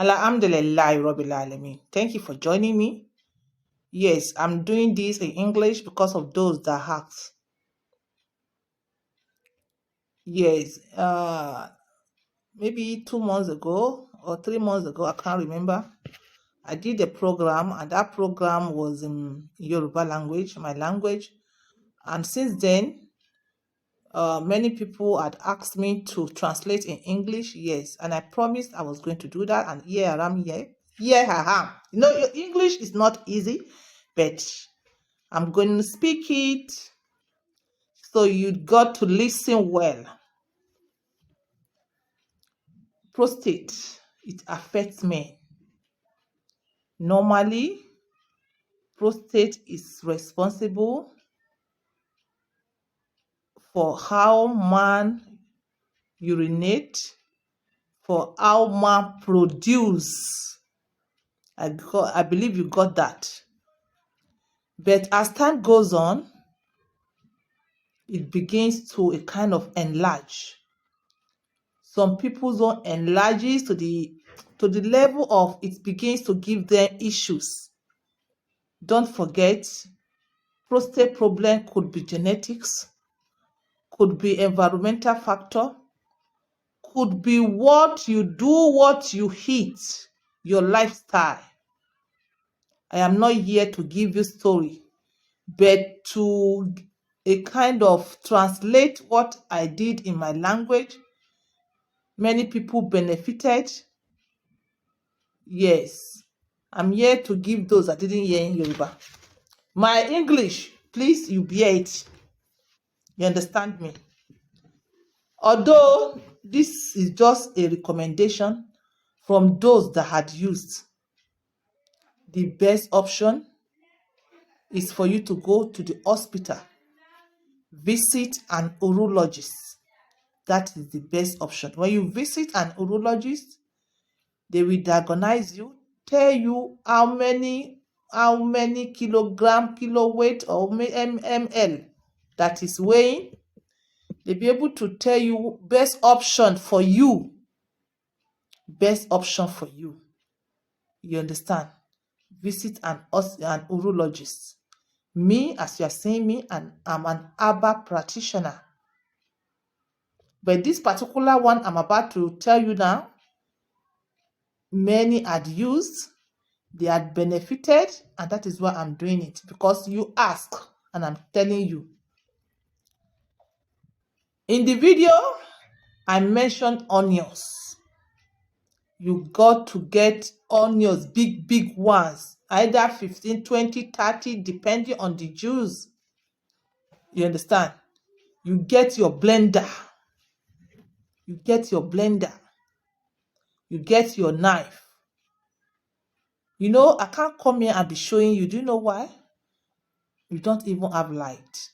Alhamdulillah Rabbil Alamin. Thank you for joining me. Yes, I'm doing this in English because of those that asked. Yes, maybe 2 months ago or 3 months ago, I can't remember. I did a program, and that program was in Yoruba language, my language. And since then, many people had asked me to translate in English. Yes, and I promised I was going to do that. And here I am. Here I am. Your English is not easy, but I'm going to speak it, so you got to listen well. Prostate, it affects men. Normally, prostate is responsible for how man urinate, for how man produce. I believe you got that. But as time goes on, it begins to a kind of enlarge. Some people's own enlarges to the level of it begins to give them issues. Don't forget, prostate problem could be genetics, could be environmental factor, could be what you do, what you eat, your lifestyle. I am not here to give you story, but to a kind of translate what I did in my language. Many people benefited. Yes, I'm here to give those that didn't hear in Yoruba. My English, please, you bear it. You understand me? Although this is just a recommendation from those that had used, the best option is for you to go to the hospital, visit an urologist. That is the best option. When you visit an urologist, they will diagnose you, tell you how many kilogram, kilo weight, or ml that is weighing. They'll be able to tell you best option for you. Best option for you. You understand? Visit an urologist. Me, as you are saying me, and I'm an herbal practitioner. But this particular one I'm about to tell you now, many had used, they had benefited, and that is why I'm doing it, because you ask and I'm telling you. In the video, I mentioned onions. You got to get onions, big ones, either 15, 20, 30, depending on the juice. You understand? You get your blender. You get your blender. You get your knife. I can't come here and be showing you. Do you know why? You don't even have light.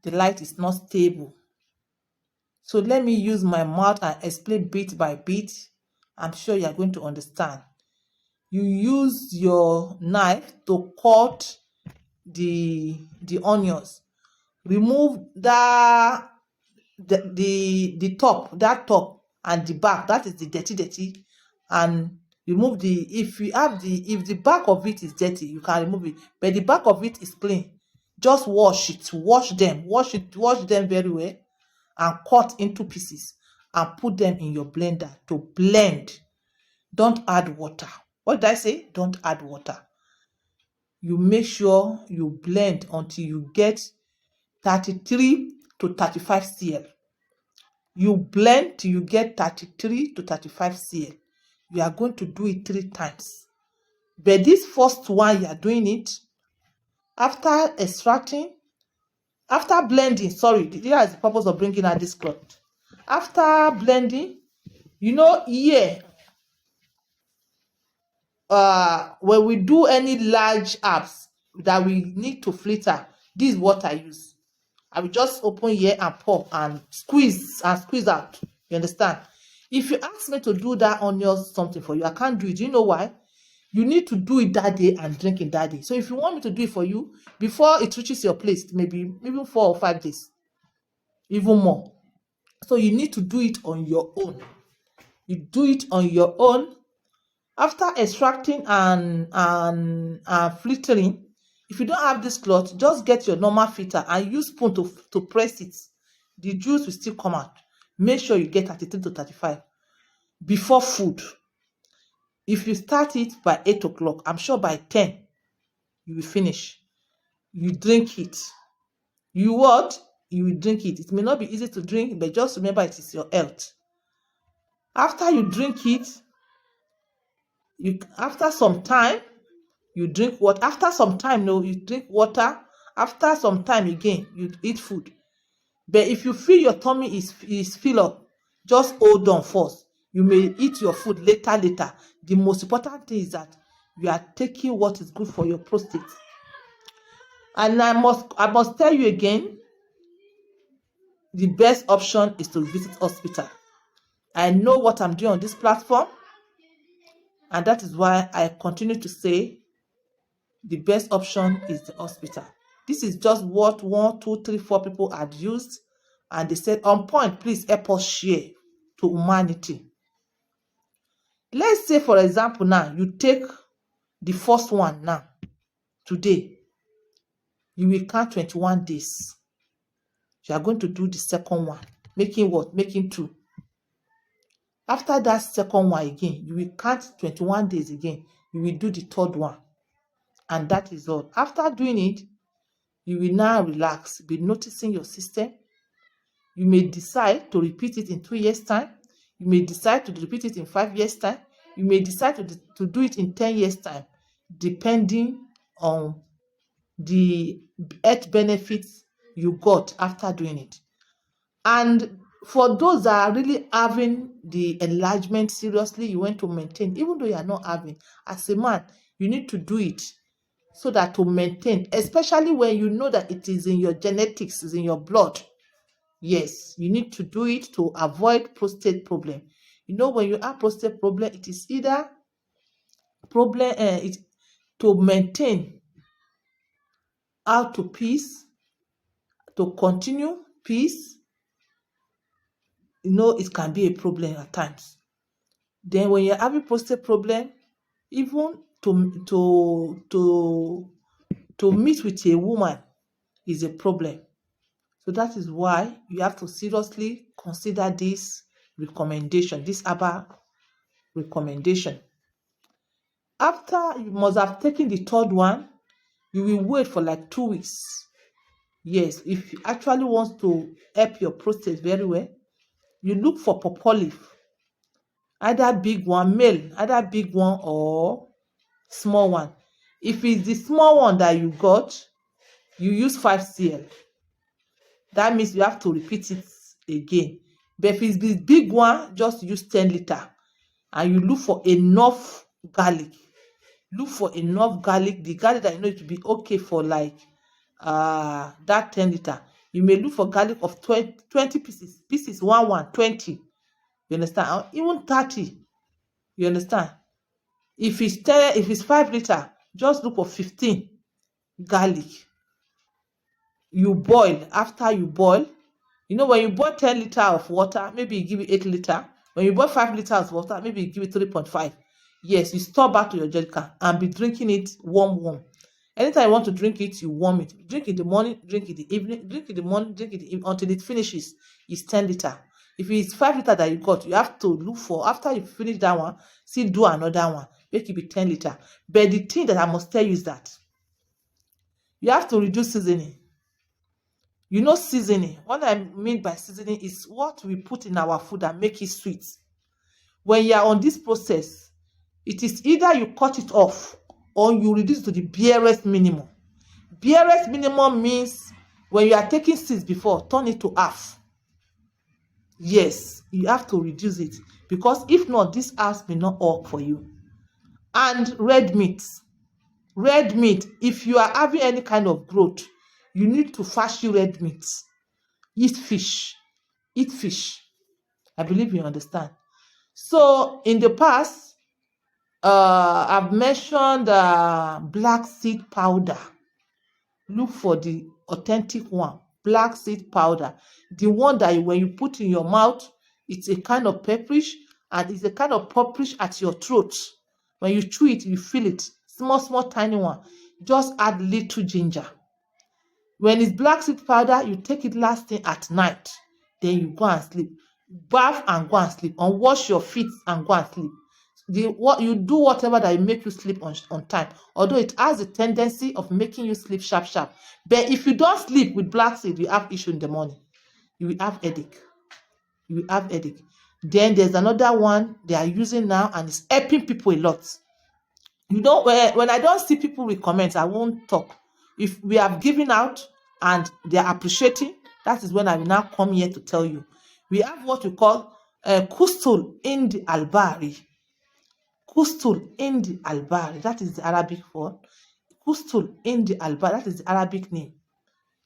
The light is not stable. So let me use my mouth and explain bit by bit. I'm sure you are going to understand. You use your knife to cut the onions. Remove the top, that top, and the back. That is the dirty, and remove if the back of it is dirty, you can remove it, but the back of it is clean. Just wash them very well, and cut into pieces and put them in your blender to blend. Don't add water. What did I say? Don't add water. You make sure you blend until you get 33 to 35 cl. You blend till you get 33 to 35 cl. You are going to do it 3 times. But this first one, you are doing it after blending. Sorry, this is the purpose of bringing out this cloth. After blending, here, when we do any large herbs that we need to filter, this is what I use. I will just open here and pour and squeeze out. You understand? If you ask me to do that onion something for you, I can't do it. Do you know why? You need to do it that day and drink it that day. So if you want me to do it for you, before it reaches your place, maybe 4 or 5 days, even more. So you need to do it on your own. You do it on your own. After extracting and filtering, if you don't have this cloth, just get your normal filter and use spoon to press it. The juice will still come out. Make sure you get 33 to 35 before food. If you start it by 8 o'clock, I'm sure by 10 you will finish. You drink it. You what? You will drink it. It may not be easy to drink, but just remember it is your health. After you drink it, after some time, you drink water. After some time, no, you drink water. After some time again, you eat food. But if you feel your tummy is fill up, just hold on first. You may eat your food later. The most important thing is that you are taking what is good for your prostate. And I must tell you again, the best option is to visit hospital. I know what I'm doing on this platform, and that is why I continue to say the best option is the hospital. This is just what 1, 2, 3, 4 people had used, and they said, on point, please help us share to humanity. Let's say, for example, now you take the first one now, today, you will count 21 days. You are going to do the second one, making what? Making 2. After that second one again, you will count 21 days again. You will do the third one. And that is all. After doing it, you will now relax, be noticing your system. You may decide to repeat it in 2 years' time. You may decide to repeat it in 5 years' time. You may decide to do it in 10 years' time, depending on the health benefits you got after doing it. And for those that are really having the enlargement seriously, you want to maintain, even though you are not having, as a man, you need to do it so that to maintain, especially when you know that it is in your genetics, is in your blood. Yes, you need to do it to avoid prostate problem. You know, when you have prostate problem, it is either problem to maintain how to peace, to continue peace. You know, it can be a problem at times. Then when you're having prostate problem, even to meet with a woman is a problem. So that is why you have to seriously consider this recommendation, this herbal recommendation. After you must have taken the third one, you will wait for like 2 weeks. Yes, if you actually want to help your prostate very well, you look for pawpaw leaf. Either big one, male, either big one or small one. If it's the small one that you got, you use 5 cl. That means you have to repeat it again. But if it's the big one, just use 10 liter. And you look for enough garlic. Look for enough garlic. The garlic that you know it will be okay for like that 10 liter. You may look for garlic of 20 pieces. Pieces 20. You understand? Or even 30. You understand? If it's 5 liter, just look for 15 garlic. You boil. After you boil, you know, when you boil 10 liter of water, maybe you give it 8 liter. When you boil 5 liters of water, maybe you give it 3.5. Yes, you store back to your jerrycan and be drinking it warm. Anytime you want to drink it, you warm it. Drink in the morning, drink in the evening, drink in the morning, drink in the evening until it finishes. It's 10 liter. If it's 5 liter that you got, you have to look for, after you finish that one, still do another one. Make it be 10 liter. But the thing that I must tell you is that you have to reduce seasoning. You know, seasoning. What I mean by seasoning is what we put in our food and make it sweet. When you are on this process, it is either you cut it off or you reduce to the barest minimum. Barest minimum means when you are taking 6 before, turn it to half. Yes, you have to reduce it, because if not, this house may not work for you. And red meat. Red meat, if you are having any kind of growth, you need to fast your red meat. Eat fish. Eat fish. I believe you understand. So in the past, I've mentioned black seed powder. Look for the authentic one, black seed powder. The one that when you put in your mouth, it's a kind of pepperish, and it's a kind of purplish at your throat. When you chew it, you feel it. Small, tiny one. Just add little ginger. When it's black seed powder, you take it last thing at night. Then you go and sleep. Bath and go and sleep. And wash your feet and go and sleep. You do whatever that will make you sleep on time. Although it has a tendency of making you sleep sharp. But if you don't sleep with black seed, you have issue in the morning. You will have headache. Then there's another one they are using now, and it's helping people a lot. You know, when I don't see people recommend, I won't talk. If we have given out and they are appreciating, that is when I will now come here to tell you. We have what we call kustul indi albari. Kustul indi albari. That is the Arabic word. Kustul indi albari. That is the Arabic name.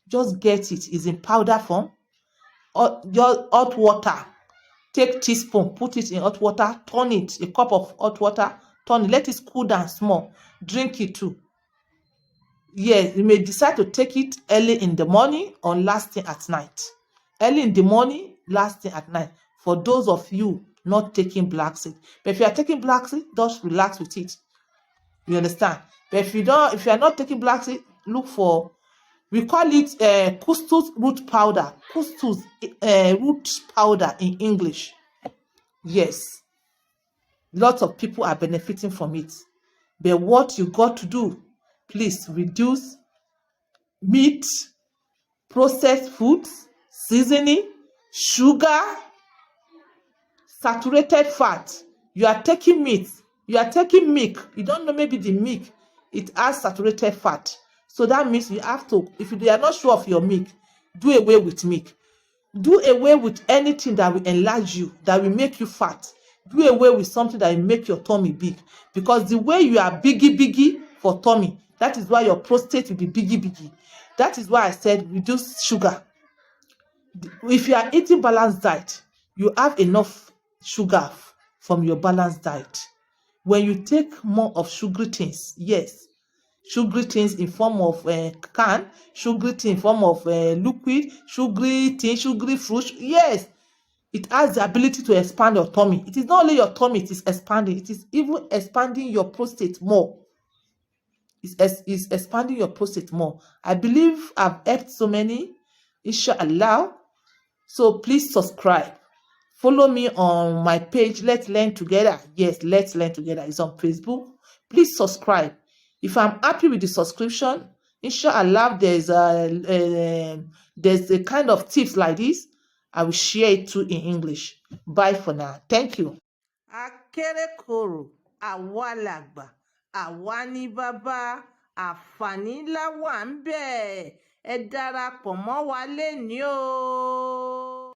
Just get it. It's in powder form. Just hot water. Take teaspoon, put it in hot water, turn it, a cup of hot water, turn it, let it cool down small. Drink it too. Yes, you may decide to take it early in the morning or last thing at night. Early in the morning, last thing at night. For those of you not taking black seed. But if you are taking black seed, just relax with it. You understand? But if you are not taking black seed, look for, we call it couscous root powder. Couscous root powder in English. Yes. Lots of people are benefiting from it. But what you got to do, please reduce meat, processed foods, seasoning, sugar, saturated fat. You are taking meat. You are taking milk. You don't know, maybe the milk, it has saturated fat. So that means you have to, if you are not sure of your milk, do away with milk. Do away with anything that will enlarge you, that will make you fat. Do away with something that will make your tummy big. Because the way you are biggie for tummy, that is why your prostate will be biggie. That is why I said reduce sugar. If you are eating balanced diet, you have enough sugar from your balanced diet. When you take more of sugary things, yes, sugary things in form of can, sugary things in form of liquid, sugary things, sugary fruit, yes, it has the ability to expand your tummy. It is not only your tummy, it is expanding. It is even expanding your prostate more. It's expanding your prostate more. I believe I've helped so many, inshallah. So please subscribe. Follow me on my page, Let's Learn Together. Yes, Let's Learn Together is on Facebook. Please subscribe. If I'm happy with the subscription, inshallah, there's a kind of tips like this. I will share it too in English. Bye for now. Thank you. Akérèkòrò, àwa làgbà, àwa ni bàbá, àǹfààní ńlá wà ńbẹ̀. Ẹ darapọ̀ mọ́ wa lénìí o.